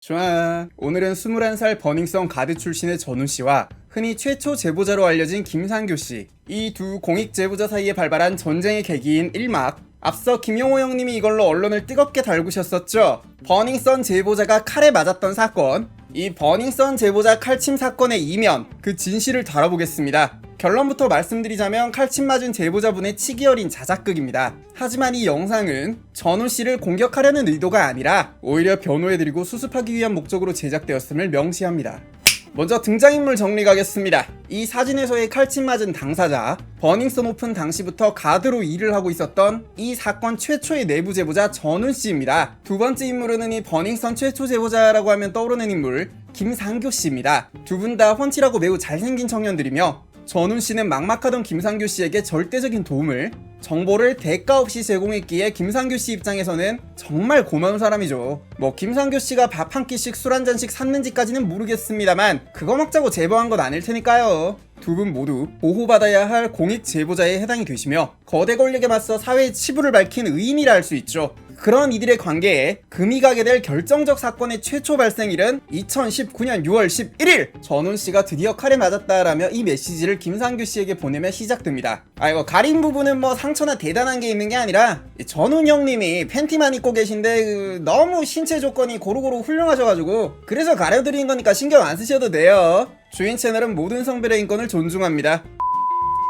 좋아. 오늘은 21살 버닝썬 가드 출신의 전우씨와 흔히 최초 제보자로 알려진 김상규씨, 이 두 공익 제보자 사이에 발발한 전쟁의 계기인 1막. 앞서 김용호 형님이 이걸로 언론을 뜨겁게 달구셨었죠. 버닝썬 제보자가 칼에 맞았던 사건. 이 버닝썬 제보자 칼침 사건의 이면, 그 진실을 다뤄보겠습니다. 결론부터 말씀드리자면 칼침 맞은 제보자분의 치기 어린 자작극입니다. 하지만 이 영상은 전우씨를 공격하려는 의도가 아니라 오히려 변호해드리고 수습하기 위한 목적으로 제작되었음을 명시합니다. 먼저 등장인물 정리 가겠습니다. 이 사진에서의 칼침 맞은 당사자, 버닝썬 오픈 당시부터 가드로 일을 하고 있었던 이 사건 최초의 내부 제보자 전훈씨입니다. 두 번째 인물은 이 버닝썬 최초 제보자라고 하면 떠오르는 인물 김상규씨입니다. 두 분 다 훤칠하고 매우 잘생긴 청년들이며 전훈씨는 막막하던 김상규씨에게 절대적인 도움을, 정보를 대가 없이 제공했기에 김상규씨 입장에서는 정말 고마운 사람이죠. 뭐 김상규씨가 밥 한 끼씩 술 한 잔씩 샀는지까지는 모르겠습니다만 그거 먹자고 제보한 건 아닐 테니까요. 두 분 모두 보호받아야 할 공익 제보자에 해당이 되시며 거대 권력에 맞서 사회의 치부를 밝힌 의인이라 할 수 있죠. 그런 이들의 관계에 금이 가게 될 결정적 사건의 최초 발생일은 2019년 6월 11일! 전훈씨가 드디어 칼에 맞았다라며 이 메시지를 김상규씨에게 보내며 시작됩니다. 이거 가린 부분은 뭐 상처나 대단한 게 있는 게 아니라 전훈 형님이 팬티만 입고 계신데 너무 신체 조건이 고루고루 훌륭하셔가지고 그래서 가려드린 거니까 신경 안 쓰셔도 돼요. 주인 채널은 모든 성별의 인권을 존중합니다.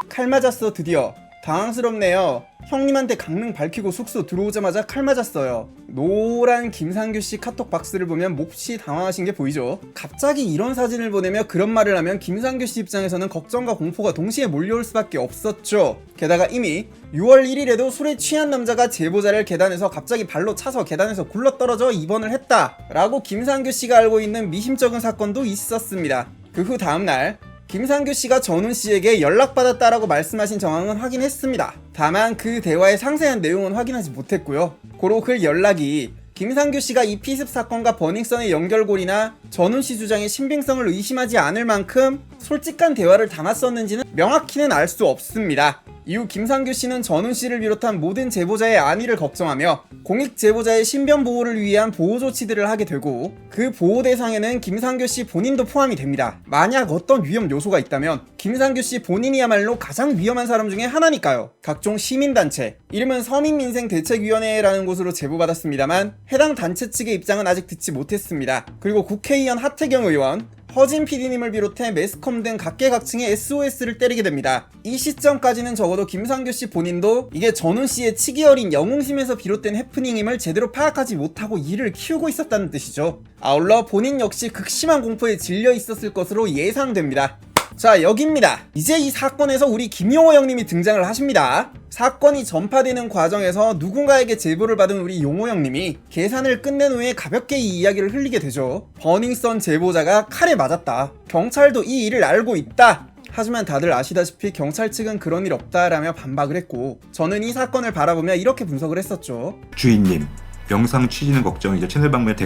칼 맞았어 드디어. 당황스럽네요. 형님한테 강릉 밝히고 숙소 들어오자마자 칼 맞았어요. 노란 김상규씨 카톡 박스를 보면 몹시 당황하신 게 보이죠. 갑자기 이런 사진을 보내며 그런 말을 하면 김상규씨 입장에서는 걱정과 공포가 동시에 몰려올 수밖에 없었죠. 게다가 이미 6월 1일에도 술에 취한 남자가 제보자를 계단에서 갑자기 발로 차서 계단에서 굴러떨어져 입원을 했다 라고 김상규씨가 알고 있는 미심쩍은 사건도 있었습니다. 그 후 다음날 김상규씨가 전훈씨에게 연락받았다라고 말씀하신 정황은 확인했습니다. 다만 그 대화의 상세한 내용은 확인하지 못했고요. 고로 그 연락이 김상규씨가 이 피습 사건과 버닝썬의 연결고리나 전훈씨 주장의 신빙성을 의심하지 않을 만큼 솔직한 대화를 담았었는지는 명확히는 알 수 없습니다. 이후 김상규씨는 전훈씨를 비롯한 모든 제보자의 안위를 걱정하며 공익 제보자의 신변 보호를 위한 보호 조치들을 하게 되고 그 보호 대상에는 김상규씨 본인도 포함이 됩니다. 만약 어떤 위험 요소가 있다면 김상규씨 본인이야말로 가장 위험한 사람 중에 하나니까요. 각종 시민단체, 이름은 서민민생대책위원회라는 곳으로 제보받았습니다만 해당 단체 측의 입장은 아직 듣지 못했습니다. 그리고 국회의원 하태경 의원, 허진 PD님을 비롯해 매스컴 등 각계각층의 SOS를 때리게 됩니다. 이 시점까지는 적어도 김상규씨 본인도 이게 전훈씨의 치기 어린 영웅심에서 비롯된 해프닝임을 제대로 파악하지 못하고 이를 키우고 있었다는 뜻이죠. 아울러 본인 역시 극심한 공포에 질려 있었을 것으로 예상됩니다. 자, 여기입니다. 이제 이 사건에서 우리 김용호 형님이 등장을 하십니다. 사건이 전파되는 과정에서 누군가에게 제보를 받은 우리 용호 형님이 계산을 끝낸 후에 가볍게 이 이야기를 흘리게 되죠. 버닝썬 제보자가 칼에 맞았다. 경찰도 이 일을 알고 있다. 하지만 다들 아시다시피 경찰 측은 그런 일 없다라며 반박을 했고 저는 이 사건을 바라보며 이렇게 분석을 했었죠. 주인님, 영상 취지는 걱정, 이제 채널 방문에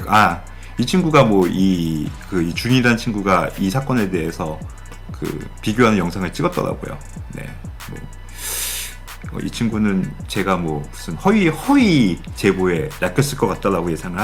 이 친구가 이 준이라는 친구가 이 사건에 대해서 비교하는 영상을 찍었더라고요. 네. 이 친구는 제가 무슨 허위 제보에 낚였을 것 같다라고 예상을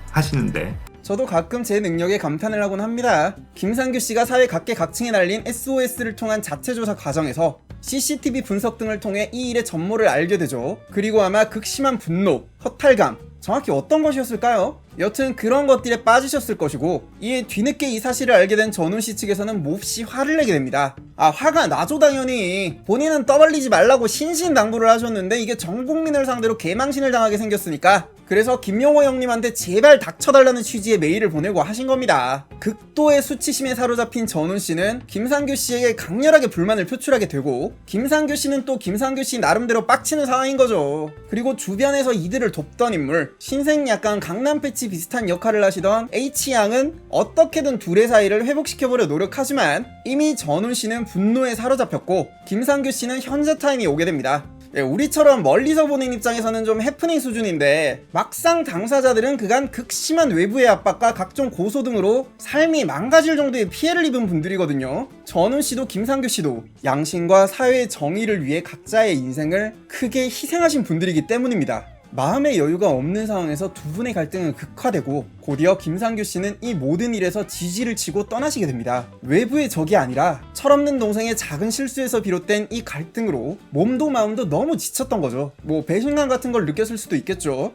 하시는데 저도 가끔 제 능력에 감탄을 하곤 합니다. 김상규씨가 사회 각계각층에 날린 SOS를 통한 자체조사 과정에서 CCTV 분석 등을 통해 이 일의 전모를 알게 되죠. 그리고 아마 극심한 분노, 허탈감, 정확히 어떤 것이었을까요? 여튼 그런 것들에 빠지셨을 것이고 이에 뒤늦게 이 사실을 알게 된 전훈씨 측에서는 몹시 화를 내게 됩니다. 화가 나죠 당연히. 본인은 떠벌리지 말라고 신신당부를 하셨는데 이게 전 국민을 상대로 개망신을 당하게 생겼으니까 그래서 김용호 형님한테 제발 닥쳐달라는 취지의 메일을 보내고 하신 겁니다. 극도의 수치심에 사로잡힌 전훈씨는 김상규씨에게 강렬하게 불만을 표출하게 되고 김상규씨는 또 김상규씨 나름대로 빡치는 상황인 거죠. 그리고 주변에서 이들을 돕던 인물, 신생 약간 강남 패치 비슷한 역할을 하시던 H양은 어떻게든 둘의 사이를 회복시켜보려 노력하지만 이미 전훈씨는 분노에 사로잡혔고 김상규씨는 현재 타임이 오게 됩니다. 우리처럼 멀리서 보는 입장에서는 좀 해프닝 수준인데 막상 당사자들은 그간 극심한 외부의 압박과 각종 고소 등으로 삶이 망가질 정도의 피해를 입은 분들이거든요. 전훈씨도 김상규씨도 양심과 사회의 정의를 위해 각자의 인생을 크게 희생하신 분들이기 때문입니다. 마음의 여유가 없는 상황에서 두 분의 갈등은 극화되고 곧이어 김상규 씨는 이 모든 일에서 지지를 치고 떠나시게 됩니다. 외부의 적이 아니라 철없는 동생의 작은 실수에서 비롯된 이 갈등으로 몸도 마음도 너무 지쳤던 거죠. 뭐 배신감 같은 걸 느꼈을 수도 있겠죠.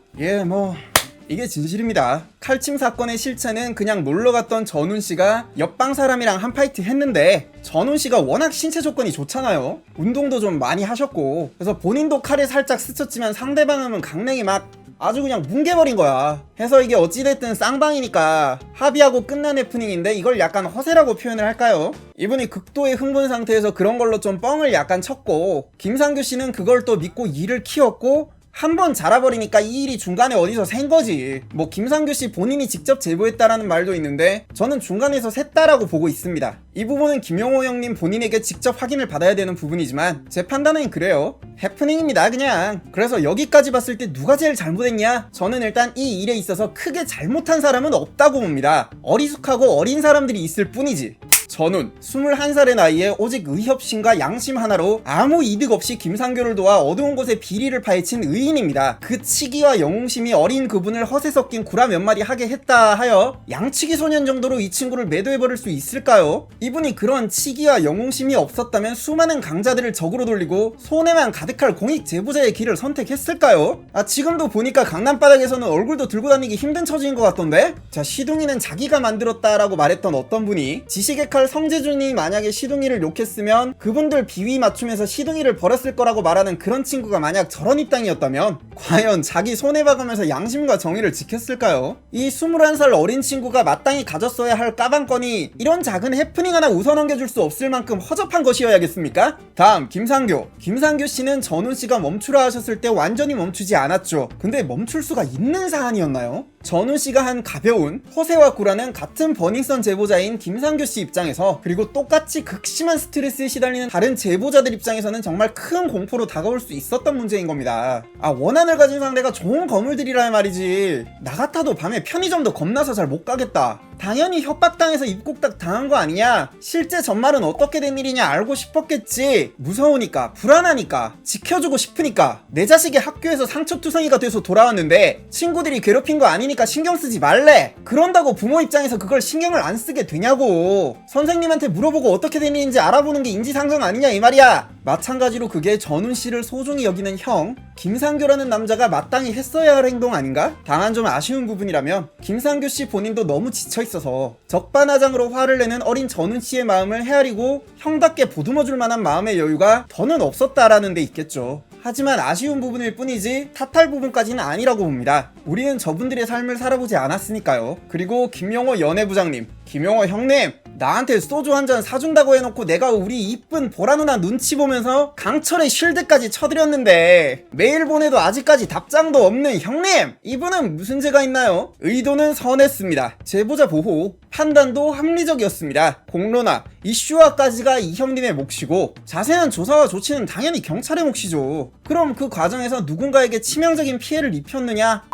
이게 진실입니다. 칼침 사건의 실체는 그냥 놀러갔던 전훈씨가 옆방 사람이랑 한 파이트 했는데 전훈씨가 워낙 신체 조건이 좋잖아요. 운동도 좀 많이 하셨고 그래서 본인도 칼에 살짝 스쳤지만 상대방은 강냉이 막 아주 그냥 뭉개버린 거야. 해서 이게 어찌됐든 쌍방이니까 합의하고 끝난 해프닝인데 이걸 약간 허세라고 표현을 할까요? 이분이 극도의 흥분 상태에서 그런 걸로 좀 뻥을 약간 쳤고 김상규 씨는 그걸 또 믿고 일을 키웠고 한 번 자라버리니까 이 일이 중간에 어디서 샌 거지. 뭐 김상규 씨 본인이 직접 제보했다라는 말도 있는데 저는 중간에서 샜다라고 보고 있습니다. 이 부분은 김용호 형님 본인에게 직접 확인을 받아야 되는 부분이지만 제 판단은 그래요. 해프닝입니다 그냥. 그래서 여기까지 봤을 때 누가 제일 잘못했냐? 저는 일단 이 일에 있어서 크게 잘못한 사람은 없다고 봅니다. 어리숙하고 어린 사람들이 있을 뿐이지. 전훈 21살의 나이에 오직 의협심과 양심 하나로 아무 이득 없이 김상규를 도와 어두운 곳에 비리를 파헤친 의인입니다. 그 치기와 영웅심이 어린 그분을 허세 섞인 구라 몇 마디 하게 했다 하여 양치기 소년 정도로 이 친구를 매도해버릴 수 있을까요? 이분이 그런 치기와 영웅심이 없었다면 수많은 강자들을 적으로 돌리고 손해만 가득할 공익 제보자의 길을 선택했을까요? 지금도 보니까 강남바닥에서는 얼굴도 들고 다니기 힘든 처지인 것 같던데? 자, 시둥이는 자기가 만들었다라고 말했던 어떤 분이 지식의 칼 성재준이 만약에 시둥이를 욕했으면 그분들 비위 맞춤해서 시둥이를 버렸을 거라고 말하는 그런 친구가 만약 저런 입장이었다면 과연 자기 손해봐가면서 양심과 정의를 지켰을까요? 이 21살 어린 친구가 마땅히 가졌어야 할 까방권이 이런 작은 해프닝 하나 웃어 넘겨줄 수 없을 만큼 허접한 것이어야겠습니까? 다음 김상규 씨는 전훈씨가 멈추라 하셨을 때 완전히 멈추지 않았죠. 근데 멈출 수가 있는 사안이었나요? 전훈씨가 한 가벼운 허세와 구라는 같은 버닝썬 제보자인 김상규씨 입장에서 그리고 똑같이 극심한 스트레스에 시달리는 다른 제보자들 입장에서는 정말 큰 공포로 다가올 수 있었던 문제인 겁니다. 원한을 가진 상대가 좋은 거물들이라 말이지 나 같아도 밤에 편의점도 겁나서 잘 못 가겠다. 당연히 협박당해서 입국딱 당한 거 아니냐? 실제 전말은 어떻게 된 일이냐 알고 싶었겠지. 무서우니까 불안하니까 지켜주고 싶으니까. 내 자식이 학교에서 상처투성이가 돼서 돌아왔는데 친구들이 괴롭힌 거 아니니까 신경 쓰지 말래. 그런다고 부모 입장에서 그걸 신경을 안 쓰게 되냐고. 선생님한테 물어보고 어떻게 된 일인지 알아보는 게 인지상정 아니냐 이 말이야. 마찬가지로 그게 전훈씨를 소중히 여기는 형 김상규라는 남자가 마땅히 했어야 할 행동 아닌가? 다만 좀 아쉬운 부분이라면 김상규씨 본인도 너무 지쳐있어서 적반하장으로 화를 내는 어린 전훈씨의 마음을 헤아리고 형답게 보듬어줄 만한 마음의 여유가 더는 없었다라는 데 있겠죠. 하지만 아쉬운 부분일 뿐이지 탓할 부분까지는 아니라고 봅니다. 우리는 저분들의 삶을 살아보지 않았으니까요. 그리고 김용호 연애부장님, 김용호 형님, 나한테 소주 한 잔 사준다고 해놓고 내가 우리 이쁜 보라 누나 눈치 보면서 강철의 쉴드까지 쳐드렸는데 메일 보내도 아직까지 답장도 없는 형님! 이분은 무슨 죄가 있나요? 의도는 선했습니다. 제보자 보호, 판단도 합리적이었습니다. 공론화, 이슈화까지가 이 형님의 몫이고 자세한 조사와 조치는 당연히 경찰의 몫이죠. 그럼 그 과정에서 누군가에게 치명적인 피해를 입혔느냐?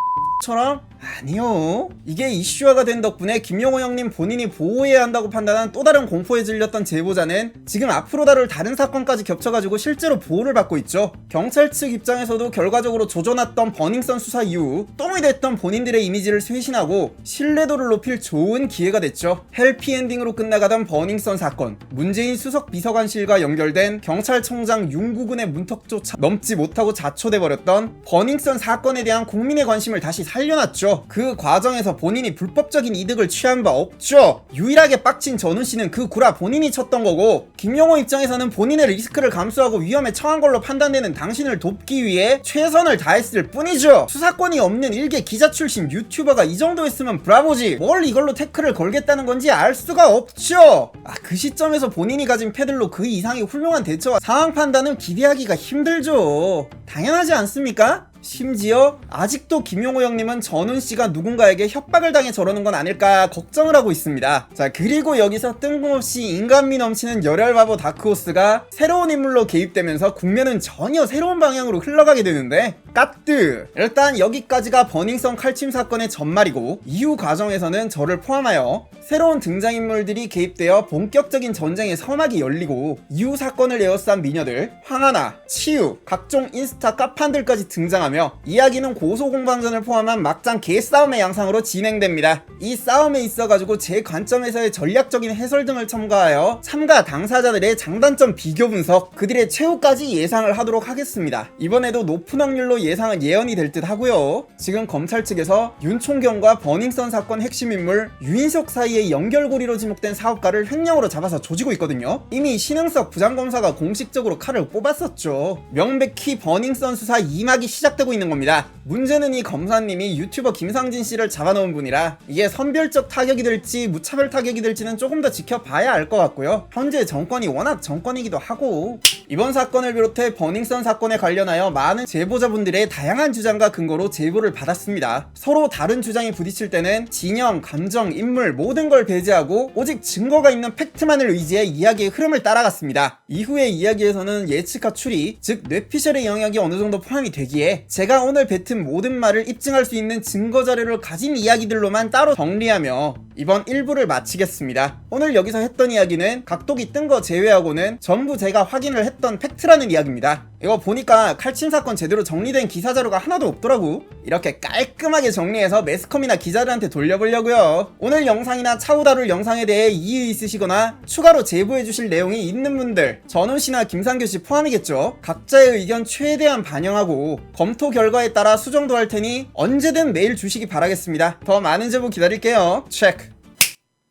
처럼? 아니요. 이게 이슈화가 된 덕분에 김용호 형님 본인이 보호해야 한다고 판단한 또 다른 공포에 질렸던 제보자는 지금 앞으로 다룰 다른 사건까지 겹쳐가지고 실제로 보호를 받고 있죠. 경찰 측 입장에서도 결과적으로 조져놨던 버닝썬 수사 이후 똥이 됐던 본인들의 이미지를 쇄신하고 신뢰도를 높일 좋은 기회가 됐죠. 해피엔딩으로 끝나가던 버닝썬 사건, 문재인 수석 비서관실과 연결된 경찰청장 윤구군의 문턱조차 넘지 못하고 자초돼버렸던 버닝썬 사건에 대한 국민의 관심을 다시 살려놨죠. 그 과정에서 본인이 불법적인 이득을 취한 바 없죠. 유일하게 빡친 전훈씨는 그 구라 본인이 쳤던 거고 김용호 입장에서는 본인의 리스크를 감수하고 위험에 처한 걸로 판단되는 당신을 돕기 위해 최선을 다했을 뿐이죠. 수사권이 없는 일개 기자 출신 유튜버가 이 정도 했으면 브라보지 뭘 이걸로 태클을 걸겠다는 건지 알 수가 없죠. 그 시점에서 본인이 가진 패들로 그 이상의 훌륭한 대처와 상황 판단을 기대하기가 힘들죠. 당연하지 않습니까? 심지어 아직도 김용호 형님은 전훈씨가 누군가에게 협박을 당해 저러는 건 아닐까 걱정을 하고 있습니다. 자, 그리고 여기서 뜬금없이 인간미 넘치는 열혈바보 다크호스가 새로운 인물로 개입되면서 국면은 전혀 새로운 방향으로 흘러가게 되는데 까뜨. 일단 여기까지가 버닝썬 칼침 사건의 전말이고, 이후 과정에서는 저를 포함하여 새로운 등장인물들이 개입되어 본격적인 전쟁의 서막이 열리고, 이후 사건을 에워싼 미녀들 황하나, 치유, 각종 인스타 까판들까지 등장하며 이야기는 고소공방전을 포함한 막장 개싸움의 양상으로 진행됩니다. 이 싸움에 있어가지고 제 관점에서의 전략적인 해설 등을 첨가하여 참가 당사자들의 장단점 비교 분석, 그들의 최후까지 예상을 하도록 하겠습니다. 이번에도 높은 확률로 예상은 예언이 될 듯 하고요. 지금 검찰 측에서 윤총경과 버닝썬 사건 핵심 인물 유인석 사이의 연결고리로 지목된 사업가를 횡령으로 잡아서 조지고 있거든요. 이미 신흥석 부장검사가 공식적으로 칼을 뽑았었죠. 명백히 버닝썬 수사 2막이 시작되고 있는 겁니다. 문제는 이 검사님이 유튜버 김상진 씨를 잡아놓은 분이라 이게 선별적 타격이 될지 무차별 타격이 될지는 조금 더 지켜봐야 알 것 같고요. 현재 정권이 워낙 정권이기도 하고, 이번 사건을 비롯해 버닝썬 사건에 관련하여 많은 제보자분들의 다양한 주장과 근거로 제보를 받았습니다. 서로 다른 주장이 부딪힐 때는 진영, 감정, 인물 모든 걸 배제하고 오직 증거가 있는 팩트만을 의지해 이야기의 흐름을 따라갔습니다. 이후의 이야기에서는 예측과 추리, 즉 뇌피셜의 영역이 어느 정도 포함이 되기에 제가 오늘 뱉은 모든 말을 입증할 수 있는 증거 자료를 가진 이야기들로만 따로 정리하며 이번 1부를 마치겠습니다. 오늘 여기서 했던 이야기는 각독이 뜬 거 제외하고는 전부 제가 확인을 했던 팩트라는 이야기입니다. 이거 보니까 칼침 사건 제대로 정리된 기사 자료가 하나도 없더라고. 이렇게 깔끔하게 정리해서 매스컴이나 기자들한테 돌려보려고요. 오늘 영상이나 차후 다룰 영상에 대해 이의 있으시거나 추가로 제보해주실 내용이 있는 분들, 전훈씨나 김상규씨 포함이겠죠. 각자의 의견 최대한 반영하고 검토 결과에 따라 수정도 할 테니 언제든 메일 주시기 바라겠습니다. 더 많은 제보 기다릴게요. 체크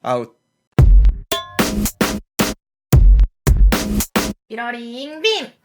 아웃. 이러링 빔!